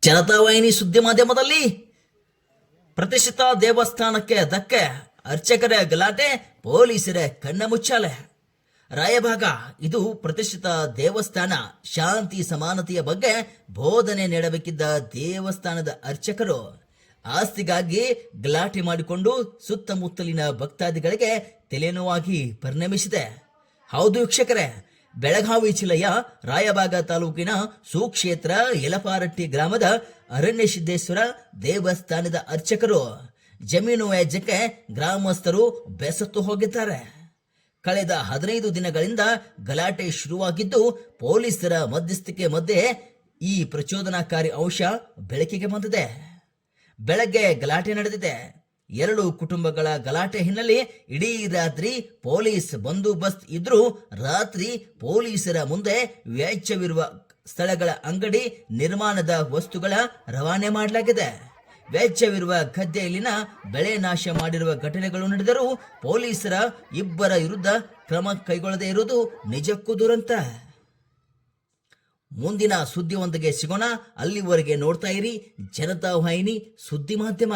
ಜನತಾ ವಾಹಿನಿ ಸುದ್ದಿ ಮಾಧ್ಯಮದಲ್ಲಿ ಪ್ರತಿಷ್ಠಿತ ದೇವಸ್ಥಾನಕ್ಕೆ ಧಕ್ಕೆ, ಅರ್ಚಕರ ಗಲಾಟೆ, ಪೊಲೀಸರ ಕಣ್ಣ ಮುಚ್ಚಾಲೆ. ರಾಯಭಾಗ. ಇದು ಪ್ರತಿಷ್ಠಿತ ದೇವಸ್ಥಾನ. ಶಾಂತಿ ಸಮಾನತೆಯ ಬಗ್ಗೆ ಬೋಧನೆ ನೀಡಬೇಕಿದ್ದ ದೇವಸ್ಥಾನದ ಅರ್ಚಕರು ಆಸ್ತಿಗಾಗಿ ಗಲಾಟೆ ಮಾಡಿಕೊಂಡು ಸುತ್ತಮುತ್ತಲಿನ ಭಕ್ತಾದಿಗಳಿಗೆ ತಲೆನೋವಾಗಿ ಪರಿಣಮಿಸಿದೆ. ಹೌದು ವೀಕ್ಷಕರೇ, ಬೆಳಗಾವಿ ಜಿಲ್ಲೆಯ ರಾಯಭಾಗ ತಾಲೂಕಿನ ಸುಕ್ಷೇತ್ರ ಯಲಪಾರಟ್ಟಿ ಗ್ರಾಮದ ಅರಣ್ಯ ಸಿದ್ದೇಶ್ವರ ದೇವಸ್ಥಾನದ ಅರ್ಚಕರು ಜಮೀನು ವ್ಯಾಜ್ಯಕ್ಕೆ ಗ್ರಾಮಸ್ಥರು ಬೆಸತ್ತು ಹೋಗಿದ್ದಾರೆ. ಕಳೆದ 15 ದಿನಗಳಿಂದ ಗಲಾಟೆ ಶುರುವಾಗಿದ್ದು, ಪೊಲೀಸರ ಮಧ್ಯಸ್ಥಿಕೆ ಮಧ್ಯೆ ಈ ಪ್ರಚೋದನಾಕಾರಿ ಅಂಶ ಬೆಳಕಿಗೆ ಬಂದಿದೆ. ಬೆಳಗ್ಗೆ ಗಲಾಟೆ ನಡೆದಿದೆ. 2 ಕುಟುಂಬಗಳ ಗಲಾಟೆ ಹಿನ್ನೆಲೆ ಇಡೀ ರಾತ್ರಿ ಪೊಲೀಸ್ ಬಂದೋಬಸ್ತ್ ಇದ್ರೂ ರಾತ್ರಿ ಪೊಲೀಸರ ಮುಂದೆ ವ್ಯಾಜ್ಯವಿರುವ ಸ್ಥಳಗಳ ಅಂಗಡಿ ನಿರ್ಮಾಣದ ವಸ್ತುಗಳ ರವಾನೆ ಮಾಡಲಾಗಿದೆ. ವ್ಯಾಜ್ಯವಿರುವ ಗದ್ದೆಯಲ್ಲಿನ ಬೆಳೆ ನಾಶ ಮಾಡಿರುವ ಘಟನೆಗಳು ನಡೆದರೂ ಪೊಲೀಸರ ಇಬ್ಬರ ವಿರುದ್ಧ ಕ್ರಮ ಕೈಗೊಳ್ಳದೇ ಇರುವುದು ನಿಜಕ್ಕೂ ದುರಂತ. ಮುಂದಿನ ಸುದ್ದಿಯೊಂದಿಗೆ ಸಿಗೋಣ. ಅಲ್ಲಿವರೆಗೆ ನೋಡ್ತಾ ಇರಿ ಜನತಾ ವಾಹಿನಿ ಸುದ್ದಿ ಮಾಧ್ಯಮ.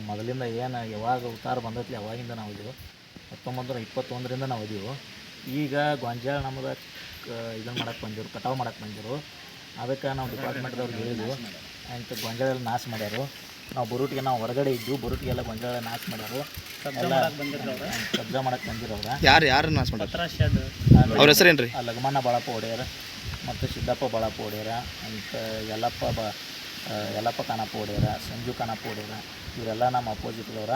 ಮೊದಲಿಂದ ಏನು ಯಾವಾಗ ಉತ್ತಾರ ಬಂದೈತಿ ಅವಾಗಿಂದ ನಾವು ಇದೀವಿ. 1921ರಿಂದ ನಾವು ಇದೀವಿ. ಈಗ ಗೊಂಜಾಳ ನಮ್ಮದು ಇದನ್ನು ಮಾಡಕ್ಕೆ ಬಂದಿರು, ಕಟಾವು ಮಾಡಕ್ಕೆ ಬಂದಿರು. ಅದಕ್ಕೆ ನಾವು ಡಿಪಾರ್ಟ್ಮೆಂಟ್ದವ್ರಿಗೆ ಹೇಳಿದ್ವು, ಅಂತ ಗೊಂಜಾಳ ನಾಶ ಮಾಡ್ಯಾರು. ನಾವು ಬುರುಟಿಗೆ ನಾವು ಹೊರಗಡೆ ಇದ್ದು, ಬುರುಟಿಗೆಲ್ಲ ಗೊಂಜಾಳ ನಾಶ ಮಾಡ್ಯಾರು. ಕಬ್ಜಾ ಮಾಡಕ್ಕೆ ಬಂದಿರೋರ ಯಾರು ನಾಶ ಮಾಡ್ಯಾರ? ಅವ್ರ ಹೆಸರೇನ್ರಿ? ಲಗಮಣ್ಣ ಬಾಳಪ್ಪ ಒಡೆಯರ ಮತ್ತು ಸಿದ್ದಪ್ಪ ಬಾಳಪ್ಪ ಒಡೆಯರ ಅಂತ ಯಲ್ಲಪ್ಪ ಕಾಣಪ್ಪ ಒಡೆಯರ, ಸಂಜು ಕಾಣಪ್ಪ ಒಡೆಯರ, ಇವರೆಲ್ಲ ನಮ್ಮ ಅಪೋಸಿಟ್ದವ್ರ.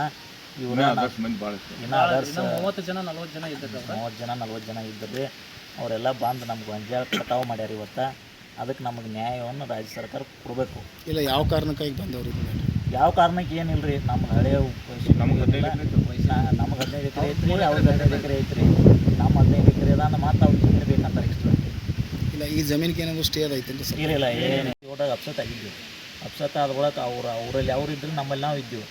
ಇವರು ಇನ್ನೂ ಅದರ್ಸ್ 30 ಜನ 40 ಜನ ಇದ್ದರೆ ಅವರೆಲ್ಲ ಬಂದು ನಮ್ಗೆ ಗೊಂಜಾಳ ಕಟಾವು ಮಾಡ್ಯಾರ ಇವತ್ತು. ಅದಕ್ಕೆ ನಮಗೆ ನ್ಯಾಯವನ್ನು ರಾಜ್ಯ ಸರ್ಕಾರ ಕೊಡಬೇಕು. ಇಲ್ಲ, ಯಾವ ಕಾರಣಕ್ಕಾಗಿ ಬಂದವ್ರು? ಯಾವ ಕಾರಣಕ್ಕೆ ಏನಿಲ್ಲ ರೀ. ನಮ್ಗೆ ಹಳೆಯ ನಮಗೆ 15 ಎಕರೆ ಐತ್ರಿ, ಅವ್ರಿಗೆ 15 ಎಕರೆ ಐತ್ರಿ. ನಮ್ಮ 15 ಎಕರೆ ಅದ ಮಾತ್ರ ಅವ್ರಿಗೆ ಜಮೀನು ಬೇಕಂತಾರೆ ಎಕ್ಸ್ಟ್ರಾ. ಇಲ್ಲ, ಈ ಜಮೀನಿಗೆ ಏನಾದರೂ ಸ್ಟೇ ಅದೈತೇನ್ರಿ ಸರ್? ಇಲ್ಲ, ಏನು ಇವಾಗ ಅಪ್ಸೆಟ್ ಆಗಿದ್ದೀವಿ. ಅಪ್ಸೆಟ್ ಆದ ಬಳಿಕ ಅವರಲ್ಲಿ ಅವ್ರು ಇದ್ರೆ ನಮ್ಮಲ್ಲಿ ನಾವು ಇದ್ದೀವಿ.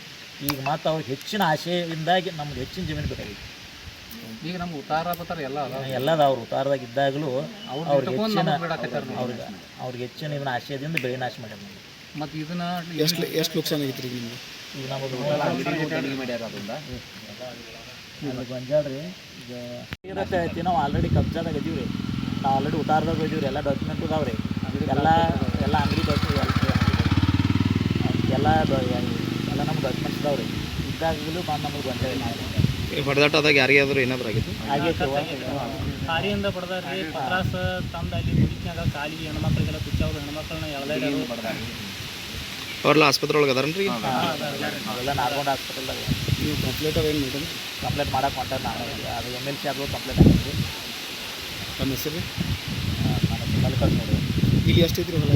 ಈಗ ಮತ್ತು ಅವ್ರಿಗೆ ಹೆಚ್ಚಿನ ಆಶೆಯಿಂದಾಗಿ ನಮ್ಗೆ ಹೆಚ್ಚಿನ ಜಮೀನು ಬೇಕಾಗಿತ್ತು. ಈಗ ನಮ್ಗೆ ಉತ್ತಾರ ಎಲ್ಲದ ಅವ್ರು ಉತ್ತಾರದಾಗ ಇದ್ದಾಗಲೂ ಅವ್ರಿಗೆ ಹೆಚ್ಚಿನ ಇದನ್ನ ಆಶಯದಿಂದ ಬೆಳೆ ನಾಶ ಮಾಡ್ಯಾರ. ಮತ್ತು ಇದನ್ನ ಎಷ್ಟು ನುಕ್ಸಾನ್ ಆಗೈತ್ರಿ ನಿಮ್ಗೆ? ಈಗ ನಮ್ಮದು ಗೊಂಜಾಳ ರೀ ಇರತ್ತೆ ಐತಿ. ನಾವು ಆಲ್ರೆಡಿ ಕಬ್ಜಾದಾಗ ಇದೀವಿ ರೀ. ನಾವು ಆಲ್ರೆಡಿ ಉತ್ತಾರದಾಗ ಇದೀವಿ ರೀ. ಎಲ್ಲ ಡಾಕ್ಯುಮೆಂಟ್ ಇದಾವೆ ರೀ. ಎಲ್ಲ ಅಂಗಡಿ ಎಲ್ಲ ನಮ್ಮ ಡಾಕ್ಯುಮೆಂಟ್ಸ್ ಇದಾವೆ ರೀ. ಇದ್ದಾಗಲೂ ಬಂದು ನಮಗೆ ಗೊಂಜಾಳ ಹೊಡೆದಾಟದಾಗ ಯಾರಿಗಾದ್ರೂ ಏನಾದರೂ ಆಗಿತ್ತು? ಕಾರಿಯಿಂದ ಬಡ್ದಾರ್ರಿ. ಪತ್ರಾಸ ತಂದು ಅಲ್ಲಿ ಮುಡಿಕ್ನಾಗ ಕಾಲಿಗೆ ಹೆಣ್ಮಕ್ಳಿಗೆಲ್ಲ ಕುಚ್ಚವ್ರು, ಹೆಣ್ಮಕ್ಳನ್ನ ಎಳ್ದಾಡ್ಯಾರು. ಅವ್ರೆಲ್ಲ ಆಸ್ಪತ್ರೆ ಒಳಗೆ ಅದಾರನ್ರಿ? ಅವೆಲ್ಲ ನಾರ್ಗೊಂಡು ಹಾಸ್ಪಿಟಲ್ದಾಗ. ನೀವು ಕಂಪ್ಲೇಂಟ್ ಏನು ಮೇಡಮ್? ಕಂಪ್ಲೇಂಟ್ ಮಾಡಕ್ಕೆ ಹೊಂಟಾರ. ನಾನು ಅದು MLC ಆದರೂ ಕಂಪ್ಲೇಂಟ್ ಆಗಿದ್ರಿ. ನಮ್ಮ ಹೆಸರು ಮಲ್ಲಿಕಾರ್ಜುನ ನೋಡಿ. ಇಲ್ಲಿ ಎಷ್ಟು ಐತ್ರಿ ಹೊಲ?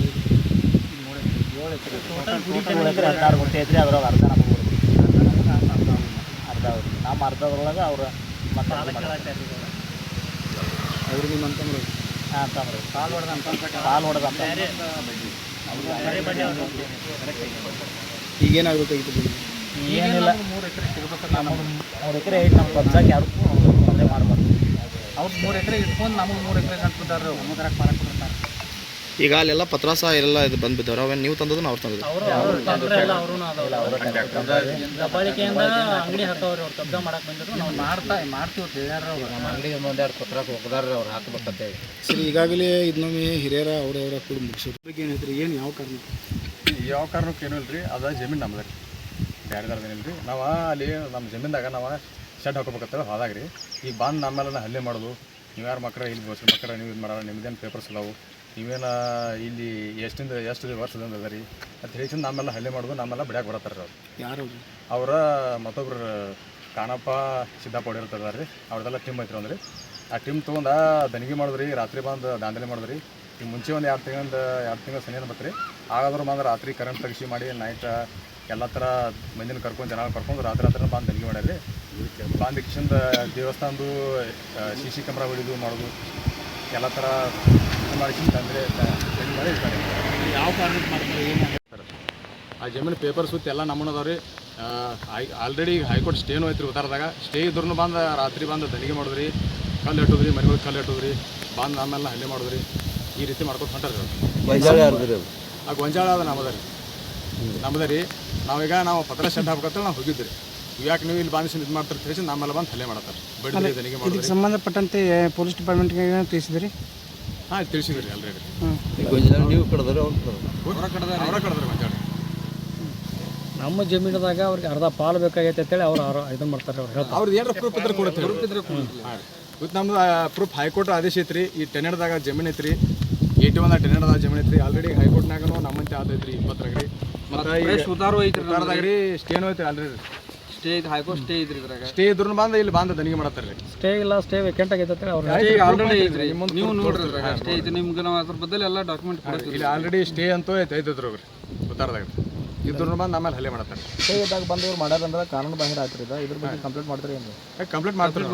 7 ಎಕರೆ 16 ಗುಂಟೆ ಐತ್ರಿ. ಅದ್ರಾಗ ಅರ್ಧ ನಮಗೆ ಬರ್ಬೇಕು, ಅರ್ಧ ಅವ್ರಿಗೆ. ನಮ್ಮ ಅರ್ಧದ್ರೊಳಗೆ ಅವ್ರು ಮತ್ತೆ ಅವ್ರು ನಿಮ್ಮ ಅಂತಂದ್ರೆ ಅಂತಂದ್ರೆ ಕಾಲು ಹೊಡೆದಂತ ಈಗೇನಾಗಬೇಕಾಗಿತ್ತು? ಏನಿಲ್ಲ, 3 ಎಕರೆ ಸಿಗಬೇಕು. 3 ಎಕರೆ ಐತೆ ನಮ್ಮ ಕಬ್ಜಾಕ್ಕೆ. ಯಾರು ತೊಂದರೆ ಮಾಡ್ಬಾರ್ದು. ಅವ್ರು 3 ಎಕರೆ ಇಟ್ಕೊಂಡು ನಮಗೆ 3 ಎಕರೆ ಕಂಟ್ಬಿಟ್ಟಾರೆ. ಮುದ್ರಾಕ್ ಮಾರಕ್ಕೆ ಕೊಡ್ತಾರೆ. ಈಗ ಅಲ್ಲೆಲ್ಲ ಪತ್ರಾಸ ಎಲ್ಲ ಇದು ಬಂದು ಬಿದ್ದವ್ರು. ಅವೇನು ನೀವು ತಂದದ್ದು ಅವ್ರು ತಂದದ್ದು? ದಬ್ಬಾಳಿಕೆಯಿಂದ ಅಂಗಡಿ ಹಾಕವ್ರಿ. ಅವ್ರು ಕಬ್ಜಾ ಮಾಡಕ್ಕೆ ಬಂದಿದ್ರು. ನಾವು ಮಾಡ್ತೀವಿ ಹೇಳ್ಯಾರ. ನಮ್ಮ ಅಂಗಡಿಗೆ ಒಂದು 2 ಪತ್ರಾಸ ಹೋಗದಾರ್ರಿ, ಅವ್ರು ಹಾಕ್ಬೇಕಂತ ಹೇಳಿ. ಸರಿ, ಈಗಾಗಲೇ ಇದನ್ನೊಮ್ಮೆ ಹಿರಿಯರ ಅವರವರ ಕೂಡ ಮುಗಿಸೋದು ಏನೈತ್ರಿ? ಏನು ಯಾವ ಕಾರಣಕ್ಕೆ ಏನೂ ಇಲ್ಲ ರೀ. ಅದು ಜಮೀನು ನಮ್ದು ರೀ, ಬೇರೆದಾರ್ದೇನಿಲ್ಲ ರೀ. ನಾವು ಅಲ್ಲಿ ನಮ್ಮ ಜಮೀನ್ದಾಗ ನಾವು ಶೆಡ್ ಹಾಕೋಬೇಕಂತ ಹೋದಾಗ ರೀ, ಈಗ ಬಂದು ನಮ್ಮೆಲ್ಲ ಹಲ್ಲೆ ಮಾಡೋದು. ನೀವು ಯಾರು ಮಕ್ಕಳ ಇಲ್ಲಿ ಬೋಸ್ರಿ ಮಕ್ಕಳ ನೀವು ಇದು ಮಾಡೋಣ, ನಿಮ್ದೇನು ಪೇಪರ್ಸ್ ಇಲ್ಲವು, ನೀವೇನು ಇಲ್ಲಿ ಎಷ್ಟು ವರ್ಷದಿಂದ ಅದ ರೀ ಅಂತ ಹೇಳಿಸಿಂದ ನಮ್ಮೆಲ್ಲ ಹಲ್ಲೆ ಮಾಡೋದು. ನಮ್ಮೆಲ್ಲ ಬಿಡ್ಯಾಕೆ ಬರತ್ತಾರೆ ರೀ. ಅವ್ರು ಯಾರು? ಅವರ ಮತ್ತೊಬ್ರು ಕಾಣಪ್ಪ ಸಿದ್ದಪ್ಪ ಹೊಡಿರ್ತದ ರೀ. ಅವ್ರದ್ದೆಲ್ಲ ಟೀಮ್ ಐತ್ರಿ ಅಂದ್ರೆ. ಆ ಟೀಮ್ ತೊಗೊಂಡು ದನಿಗೆ ಮಾಡಿದ್ರಿ. ರಾತ್ರಿ ಬಂದು ದಾಂಧಲೆ ಮಾಡಿದ್ರಿ. ಈಗ ಮುಂಚೆ ಒಂದು 2 ತಿಂಗಳು ಸನಿಯನ್ನು ಬತ್ರಿ. ಆಗಾದ್ರೂ ಬಂದು ರಾತ್ರಿ ಕರೆಂಟ್ ತೆಗಿಸಿ ಮಾಡಿ ನೈಟ್ ಎಲ್ಲ ಥರ ಮಂದಿನ ಕರ್ಕೊಂಡು ಜನ ಕರ್ಕೊಂಡು ರಾತ್ರಿ ಬಂದು ದನಿಗೆ ಮಾಡ್ಯಾರ ರೀ. ಬಂದು ಕಿಶನ್ದ ದೇವಸ್ಥಾನದ್ದು CC ಕ್ಯಾಮ್ರಾ ಹೊಡಿದು ಮಾಡೋದು ಎಲ್ಲ ಥರ ಮಾಡಿಸಿ ತಂದರೆ ಮಾಡಿ ಯಾವ ಕಾರಣಕ್ಕೆ ಮಾಡ್ತಾರೆ? ಏನು ಆ ಜಮೀನು ಪೇಪರ್ ಸುತ್ತ ಎಲ್ಲ ನಮ್ಮನ್ನದವ್ರಿ. ಆಲ್ರೆಡಿ ಹೈಕೋರ್ಟ್ ಸ್ಟೇನು ಐತ್ರಿ ಉತ್ತಾರದಾಗ. ಸ್ಟೇ ಇದ್ರೂ ಬಂದು ರಾತ್ರಿ ಬಂದು ದನಿಗೆ ಮಾಡಿದ್ರಿ. ಕಲ್ಲು ಇಟ್ಟೋದ್ರಿ, ಮನೆಗಳಿಗೆ ಕಲ್ಲು ಇಟ್ಟೋದ್ರಿ. ಬಂದು ಆಮೇಲೆ ಹಲ್ಲೆ ಮಾಡಿದ್ರಿ. ಈ ರೀತಿ ಮಾಡ್ಕೊಂಡು ಹೊಂಟಾರ ಆ ಗೊಂಜಾಳ ಅದು ನಮ್ಮದ ರೀ ನಾವೀಗ ನಾವು ಪತ್ರ ಶೆಡ್ ಹಾಕಂತ ನಾವು ಹೋಗಿದ್ರಿ ಯಾಕೆ ನೀವು ಇಲ್ಲಿ ಬಂದು ಇದು ಮಾಡ್ತಾರೆ ತಿಳಿಸಿ ನಮ್ಮೆಲ್ಲ ಬಂದು ಹಲ್ಲೆ ಮಾಡ್ತಾರೆ ಬಡ್ಡಿ ದನಿಗೆ ಇದಕ್ಕೆ ಸಂಬಂಧಪಟ್ಟಂತೆ ಪೊಲೀಸ್ ಡಿಪಾರ್ಟ್ಮೆಂಟ್ಗೆ ತಿಳಿಸಿದ್ರಿ? ಹಾಂ ತಿಳಿಸಿದ್ರಿ ಆಲ್ರೆಡಿ ನೀವು ಕಡ್ದ್ರೆ ಅವರ ಕಡದ್ರೆ ಗೊಂಜಾಳ ನಮ್ಮ ಜಮೀನದಾಗ ಅವ್ರಿಗೆ ಅರ್ಧ ಪಾಲು ಬೇಕಾಗೈತೆ ಅಂತೇಳಿ ಅವ್ರು ಇದನ್ನು ಮಾಡ್ತಾರೆ ಅವ್ರು ಹೇಳ್ತಾರೆ. ಅವ್ರದ್ದು ಏನಾರ ಪ್ರೂಫ್ ಇದ್ರೆ ಕೊಡುತ್ತೆ ಹಾಂ ಇವತ್ತು ನಮ್ದು ಪ್ರೂಫ್ ಹೈಕೋರ್ಟ್ ಆದೇಶ ಐತ್ರಿ ಈ ಟೆನೆಡ್ದಾಗ ಜಮೀನು ಐತ್ರಿ 81 ಟೆನೆಡ್ದಾಗ ಜಮೀನು ಐತ್ರಿ ಆಲ್ರೆಡಿ ಹೈಕೋರ್ಟ್ನಾಗನು ನಮ್ಮಂತೆ ಆದೈತ್ರಿ 20 ರೀ ಮತ್ತು ಉತ್ತಾರದಾಗ ಸ್ಟೇನು ಐತ್ರಿ ಆಲ್ರೆಡಿ ಸ್ಟೇ ಐತೆ ಹೈಕೋರ್ಟ್ ಸ್ಟೇ ಐತ್ರಿ ಇದ್ರಾಗ ಸ್ಟೇ ಇದ್ರೂ ಬಂದು ಇಲ್ಲಿ ಬಂದು ದನಿಗೆ ಮಾಡತ್ತಾರೆ ರೀ ಸ್ಟೇ ಇಲ್ಲ ಸ್ಟೇ ವೇಕೆಂಟ್ ಆಗೈತೆ ಅಂತೇಳಿ ಅವ್ರು ಆಲ್ರೆಡಿ ಐತ್ರಿ ನೀವು ನೋಡ್ರಿ ಇದ್ರಾಗ ಸ್ಟೇ ಐತಿ ನಿಮ್ಗೆ ನಾವು ಅದ್ರ ಬದಲು ಎಲ್ಲ ಡಾಕ್ಯುಮೆಂಟ್ ಕೊಡ್ತೀವಿ ಇಲ್ಲಿ ಆಲ್ರೆಡಿ ಸ್ಟೇ ಅಂತೂ ಐತಿದ್ರು ಉತ್ತಾರದಾಗ ಇದ್ರೂ ಬಂದು ಆಮೇಲೆ ಹಲ್ಲೆ ಮಾಡತ್ತಾರೆ ಸ್ಟೇ ಇದ್ದಾಗ ಬಂದವ್ರು ಮಾಡ್ಯಾರಂದ್ರೆ ಕಾನೂನು ಬಾಹಿರ ಆಯ್ತು ಇದ್ರ ಬಗ್ಗೆ ಕಂಪ್ಲೇಂಟ್ ಮಾಡ್ತಾರೆ ಏನು? ಕಂಪ್ಲೇಂಟ್ ಮಾಡ್ತಾರೆ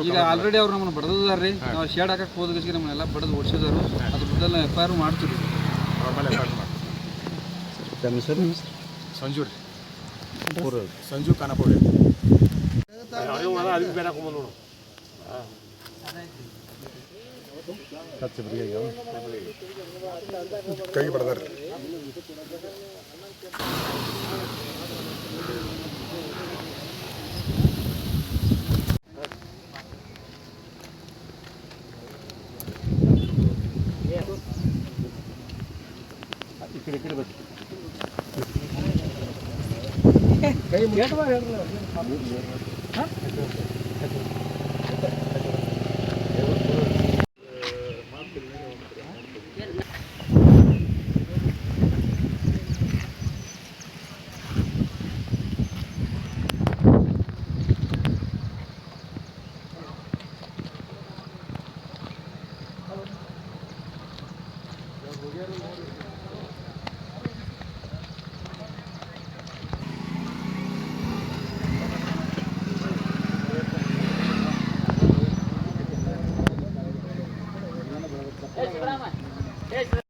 ಈಗ ಆಲ್ರೆಡಿ ಅವ್ರು ನಮ್ಮನ್ನು ಬಡದಾರ್ರಿ ನಾವು ಶೇಡ್ ಹಾಕಕ್ಕೆ ಹೋದಕ್ಕೆ ನಮ್ಮನ್ನೆಲ್ಲ ಬಡದು ಓಡಿಸಿದಾರು ಅದ್ರ ಬದಲು FIR ಮಾಡ್ತೀವಿ ಅವ್ರ ಮೇಲೆ ಎಫ್ ಮಾಡ್ತಾರೆ ಸಂಜು ರೀ ಸಂಜು ಕಾನಪೋಡಿ ಕೈ ಬಡದಾರ